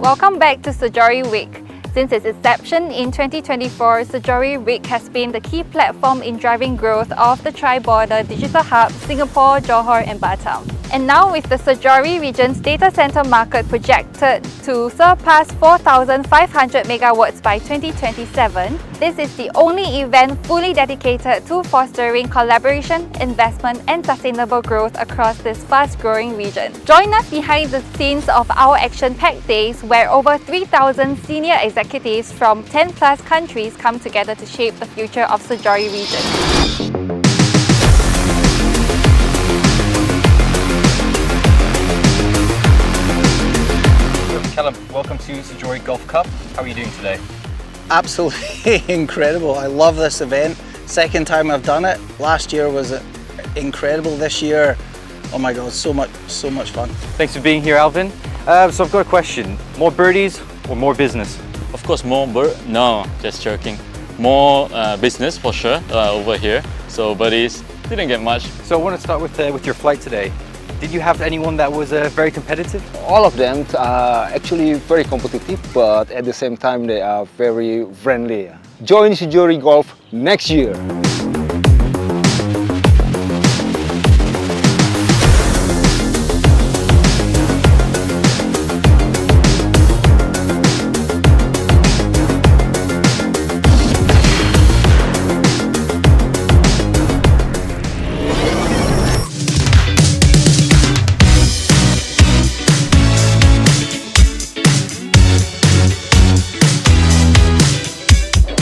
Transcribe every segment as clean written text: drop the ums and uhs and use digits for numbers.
Welcome back to SIJORI Week. Since its inception in 2024, SIJORI Week has been the key platform in driving growth of the tri-border digital hub, Singapore, Johor and Batam. And now with the SIJORI region's data center market projected to surpass 4,500 megawatts by 2027, this is the only event fully dedicated to fostering collaboration, investment and sustainable growth across this fast-growing region. Join us behind the scenes of our action-packed days where over 3,000 senior executives from 10 plus countries come together to shape the future of SIJORI region. Callum, welcome to SIJORI Golf Cup. How are you doing today? Absolutely incredible. I love this event. Second time I've done it. Last year was incredible. This year, oh my God, so much fun. Thanks for being here, Alvin. So I've got a question. More birdies or more business? Of course, no, just joking. More business for sure over here. So birdies didn't get much. So I want to start with your flight today. Did you have anyone that was very competitive? All of them are actually very competitive, but at the same time they are very friendly. Join SIJORI Golf next year.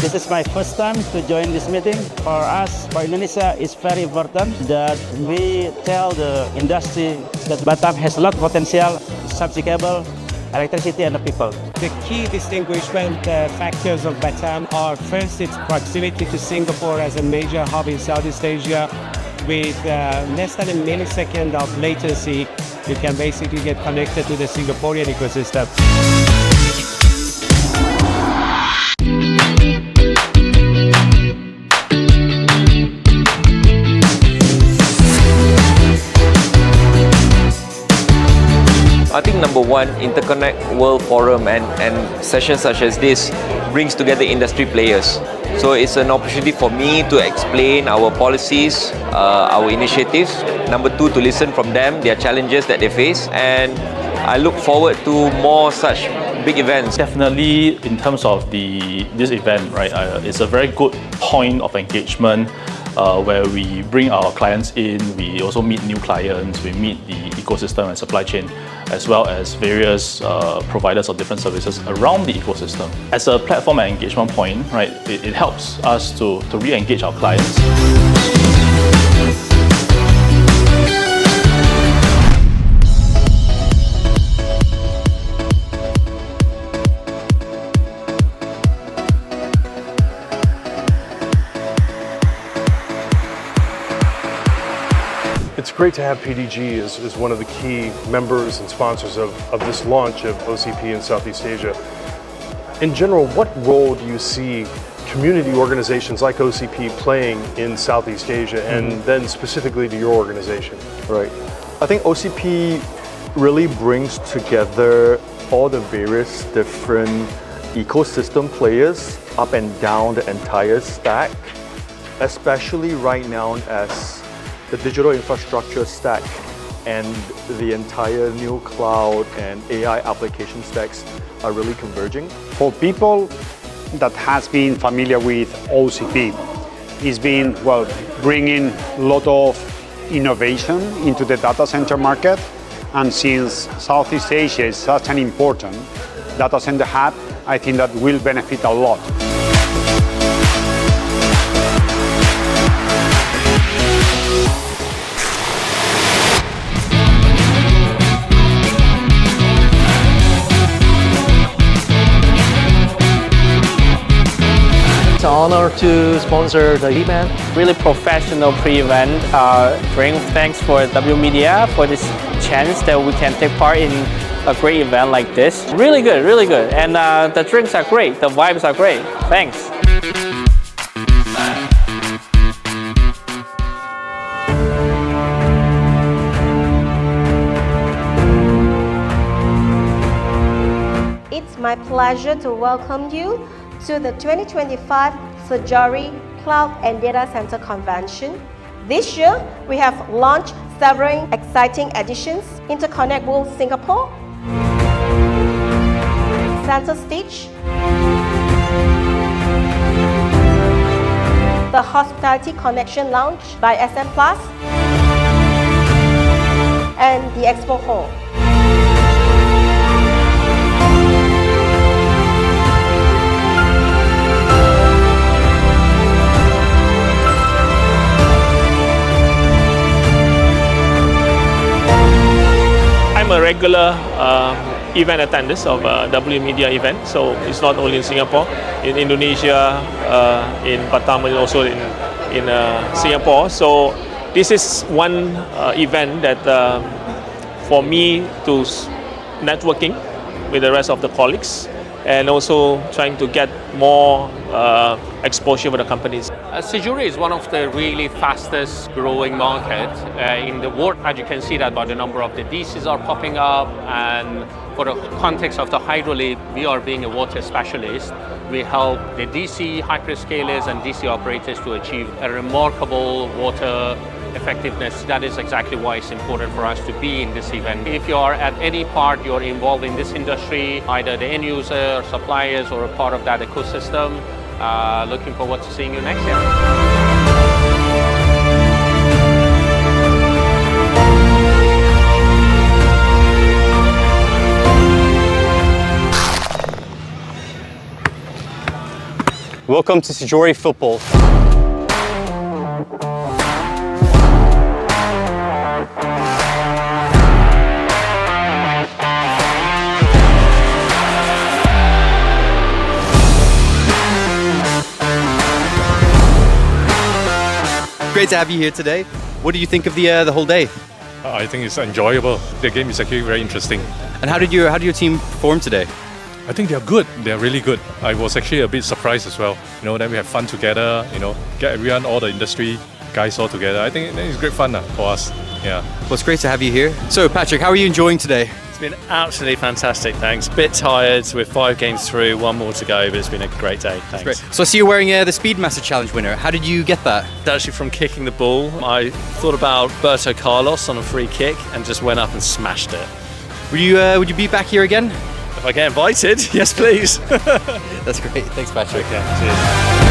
This is my first time to join this meeting. For us, for Indonesia, it's very important that we tell the industry that Batam has a lot of potential, subsea cable, electricity and the people. The key distinguishment factors of Batam are first its proximity to Singapore as a major hub in Southeast Asia. With less than a millisecond of latency, you can basically get connected to the Singaporean ecosystem. I think number one, Interconnect World Forum and sessions such as this brings together industry players. So it's an opportunity for me to explain our policies, our initiatives. Number two, to listen from them, their challenges that they face. And I look forward to more such big events. Definitely in terms of this event, right, it's a very good point of engagement where we bring our clients in, we also meet new clients, we meet the ecosystem and supply chain, as well as various providers of different services around the ecosystem. As a platform and engagement point, right, it helps us to re-engage our clients. It's great to have PDG as one of the key members and sponsors of this launch of OCP in Southeast Asia. In general, what role do you see community organizations like OCP playing in Southeast Asia and then specifically to your organization? Right. I think OCP really brings together all the various different ecosystem players up and down the entire stack, especially right now as the digital infrastructure stack and the entire new cloud and AI application stacks are really converging. For people that has been familiar with OCP, it's been, well, bringing a lot of innovation into the data center market. And since Southeast Asia is such an important data center hub, I think that will benefit a lot. It's an honor to sponsor the event. Really professional pre-event. Bring thanks for W.Media for this chance that we can take part in a great event like this. Really good, really good. And the drinks are great, the vibes are great. Thanks. It's my pleasure to welcome you to the 2025 SIJORI Cloud and Data Center Convention. This year, we have launched several exciting editions: Interconnect World Singapore, Center Stage, the Hospitality Connection Lounge by SM Plus, and the Expo Hall. I'm a regular event attendant of W.Media event, so it's not only in Singapore, in Indonesia, in Batam, and also in Singapore. So this is one event that for me to networking with the rest of the colleagues, and also trying to get more exposure for the companies. SIJORI is one of the really fastest growing markets in the world. As you can see that by the number of the DCs are popping up, and for the context of the hydraulic, we are being a water specialist. We help the DC hyperscalers and DC operators to achieve a remarkable water effectiveness. That is exactly why it's important for us to be in this event. If you are at any part, you're involved in this industry, either the end user, suppliers, or a part of that ecosystem, looking forward to seeing you next year. Welcome to SIJORI Football. Great to have you here today. What do you think of the whole day? I think it's enjoyable. The game is actually very interesting. And how did your team perform today? I think they're good. They're really good. I was actually a bit surprised as well. That we have fun together. Get everyone, all the industry guys all together. I think it's great fun for us. Yeah. Well, it's great to have you here. So, Patrick, how are you enjoying today? It's been absolutely fantastic, thanks. Bit tired, we're 5 games through, 1 more to go, but it's been a great day, thanks. Great. So I see you're wearing the Speedmaster Challenge winner. How did you get that? It's actually from kicking the ball. I thought about Berto Carlos on a free kick and just went up and smashed it. Would you be back here again? If I get invited, yes please. That's great. Thanks, Patrick. Okay, cheers.